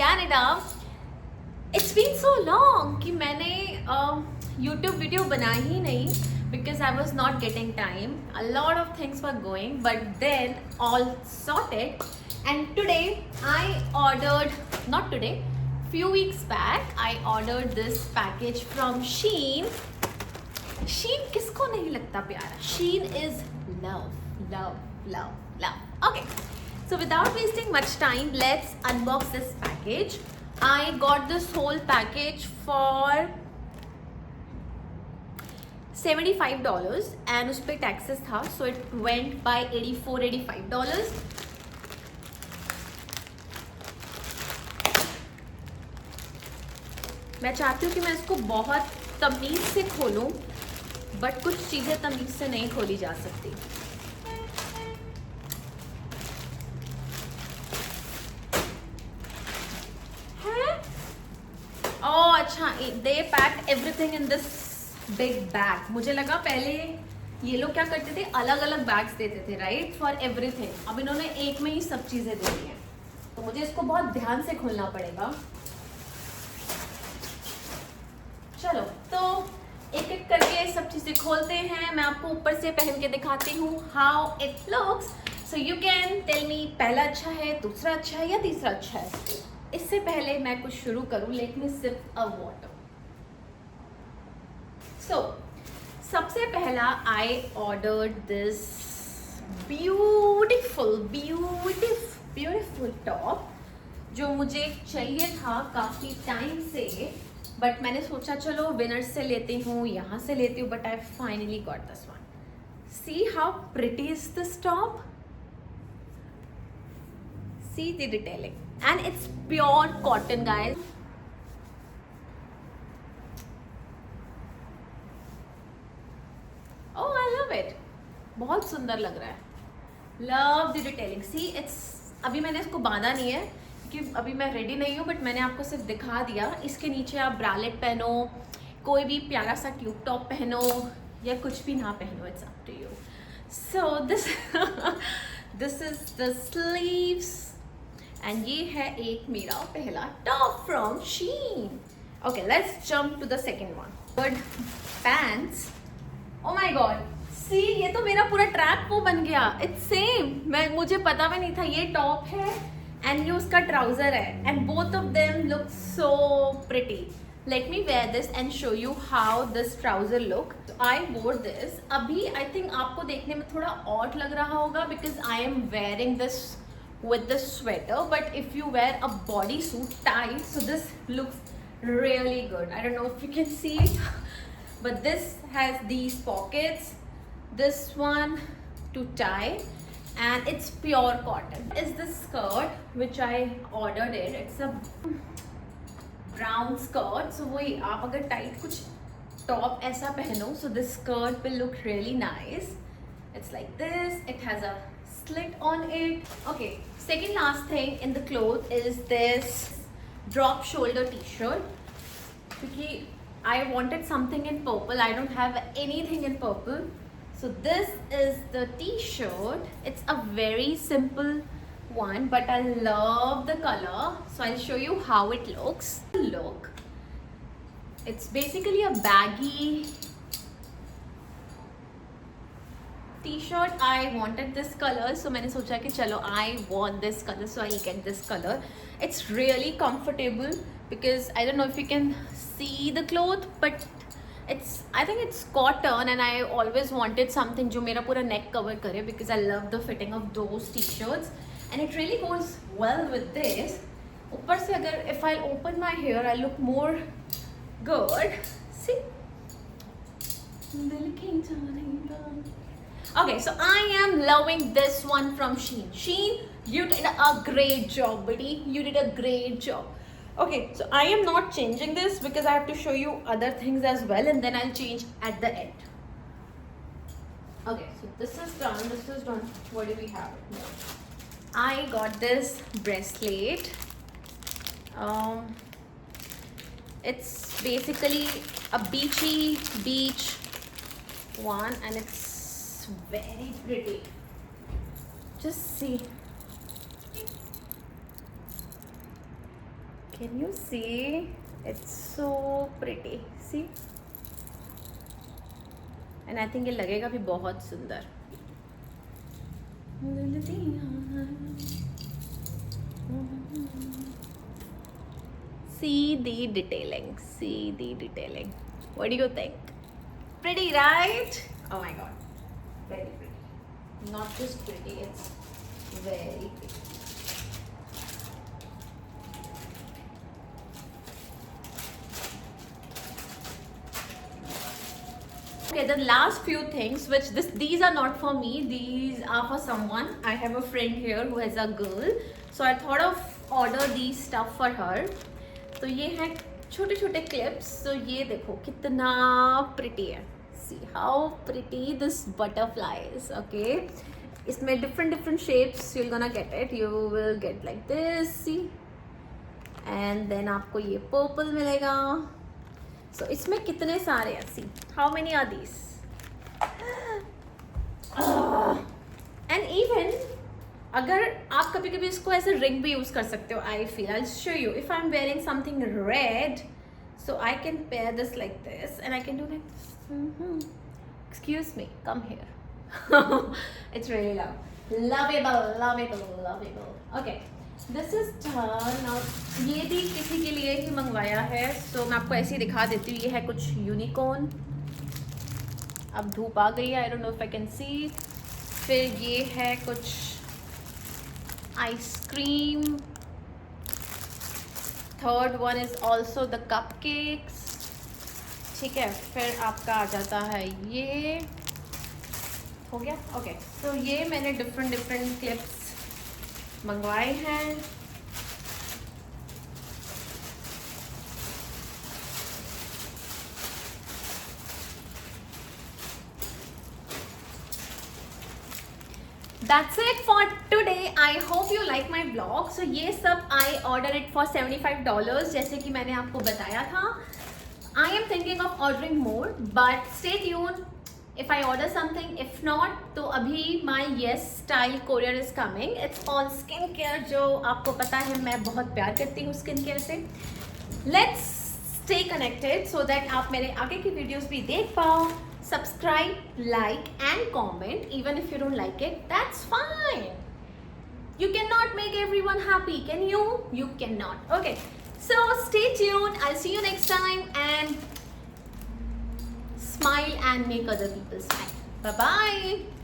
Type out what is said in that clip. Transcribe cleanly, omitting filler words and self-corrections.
Canada. It's been so long कि मैंने YouTube video बना ही नहीं because I was not getting time. A lot of things were going, but then all sorted. And today I ordered, not today, few weeks back I ordered this package from Shein. Shein किसको नहीं लगता प्यारा? Shein is love, love, love, love. Okay, so without wasting much time, let's unbox this package. I got this whole package for $75 and उस पे taxes था, so it went by $85. मैं चाहती हूँ कि मैं इसको बहुत तमीज़ से खोलूँ, बट कुछ चीज़ें तमीज़ से नहीं खोली जा सकती. है? ओह अच्छा, they packed everything in this big bag. मुझे लगा पहले ये लोग क्या करते थे, अलग अलग बैग्स देते थे, राइट, फॉर एवरीथिंग. अब इन्होंने एक में ही सब चीज़ें दे दी हैं, तो मुझे इसको बहुत ध्यान से खोलना पड़ेगा. चलो तो एक एक करके सब चीज़ें खोलते हैं. मैं आपको ऊपर से पहन के दिखाती हूँ how it looks, so you can tell me पहला अच्छा है, दूसरा अच्छा है या तीसरा अच्छा है. इससे पहले मैं कुछ शुरू करूँ, let me sip a water. So सबसे पहला I ordered this beautiful top जो मुझे चाहिए था काफ़ी टाइम से, बट मैंने सोचा चलो विनर से लेती हूँ, यहाँ से लेती हूँ, but I finally got this one. See how pretty is this top. See the detailing, and it's pure cotton, guys. Oh, I love it. बहुत सुंदर लग रहा है. Love the detailing. See, it's अभी मैंने इसको बांधा नहीं है क्योंकि अभी मैं रेडी नहीं हूँ, बट मैंने आपको सिर्फ दिखा दिया. इसके नीचे आप ब्रालेट पहनो, कोई भी प्यारा सा ट्यूब टॉप पहनो या कुछ भी ना पहनो, it's up to you. So this is the sleeves. And ये है एक मेरा पहला top from Shein. Okay, let's jump to the second one. Good pants. Oh my God. See, ये तो मेरा पूरा ट्रैक वो बन गया. It's same. मुझे पता भी नहीं था ये टॉप है and ये उसका ट्राउजर है. And both of them look so pretty. Let me wear this and show you how this trouser look. So I wore this. अभी I think आपको देखने में थोड़ा odd लग रहा होगा because I am wearing this with the sweater, but if you wear a bodysuit tight, so this looks really good. I don't know if you can see it, but this has these pockets, this one to tie, and it's pure cotton. Is the skirt which I ordered it. It's a brown skirt, so वही आप अगर tight कुछ top ऐसा पहनो, so this skirt will look really nice. It's like this. It has a slit on it. Okay, second last thing in the clothes is this drop shoulder t-shirt because I wanted something in purple. I don't have anything in purple, so this is the t-shirt. It's a very simple one, but I love the color, so I'll show you how it looks. Look, it's basically a baggy t-shirt. I wanted this color, so मैंने सोचा कि चलो I want this color, so I get this color. It's really comfortable because I don't know if you can see the cloth, but I think it's cotton, and I always wanted something जो मेरा पूरा neck cover करे because I love the fitting of those t-shirts, and it really goes well with this. ऊपर से अगर if I open my hair, I look more good. See? Okay, so I am loving this one from Shein. Shein, you did a great job, buddy. You did a great job. Okay, so I am not changing this because I have to show you other things as well, and then I'll change at the end. Okay, so this is done. This is done. What do we have here? I got this bracelet. It's basically a beach one, and it's very pretty. Just see. Can you see? It's so pretty. See? And I think ये लगेगा भी बहुत सुंदर. See the detailing. See the detailing. What do you think? Pretty, right? Oh my god. Very pretty. Not just pretty, it's very pretty. Okay, the last few things, which these are not for me, these are for someone. I have a friend here who has a girl, so I thought of order these stuff for her. तो ये है छोटे छोटे clips. So ये देखो कितना pretty है. See how pretty this butterfly is. Okay, इसमें different shapes you're gonna get it. You will get like this. See, and then आपको ये purple मिलेगा. So इसमें कितने सारे हैं? See how many are these? And even अगर आप कभी कभी इसको ऐसे रिंग भी यूज कर सकते हो. I feel I'll show you. If I'm wearing something red, so I can pair this like this, and I can do like this. Excuse me, come here. It's really lovable. Okay. This is done. और ये भी किसी के लिए ही मंगवाया है, सो मैं आपको ऐसे ही दिखा देती हूँ. ये है कुछ यूनिकॉर्न. अब धूप आ गई है, I don't know if I can see. फिर ये है कुछ ice cream. Third one is also the cup cakes. ठीक है, फिर आपका आ जाता है ये. हो गया. ओके, तो ये मैंने डिफरेंट क्लिप्स मंगवाए हैं. That's it for today. I hope you like my vlog. So ये सब I order it for $75 जैसे कि मैंने आपको बताया था. I am thinking of ordering more, but stay tuned. If I order something, if not, तो अभी my Yes Style courier is coming. It's all skincare, जो आपको पता है मैं बहुत प्यार करती हूँ skincare से. Let's stay connected so that आप मेरे आगे की videos भी देख पाओ. Subscribe, like and comment. Even if you don't like it, that's fine. You cannot make everyone happy, can you? You cannot. Okay, so stay tuned. I'll see you next time, and smile and make other people smile. Bye bye.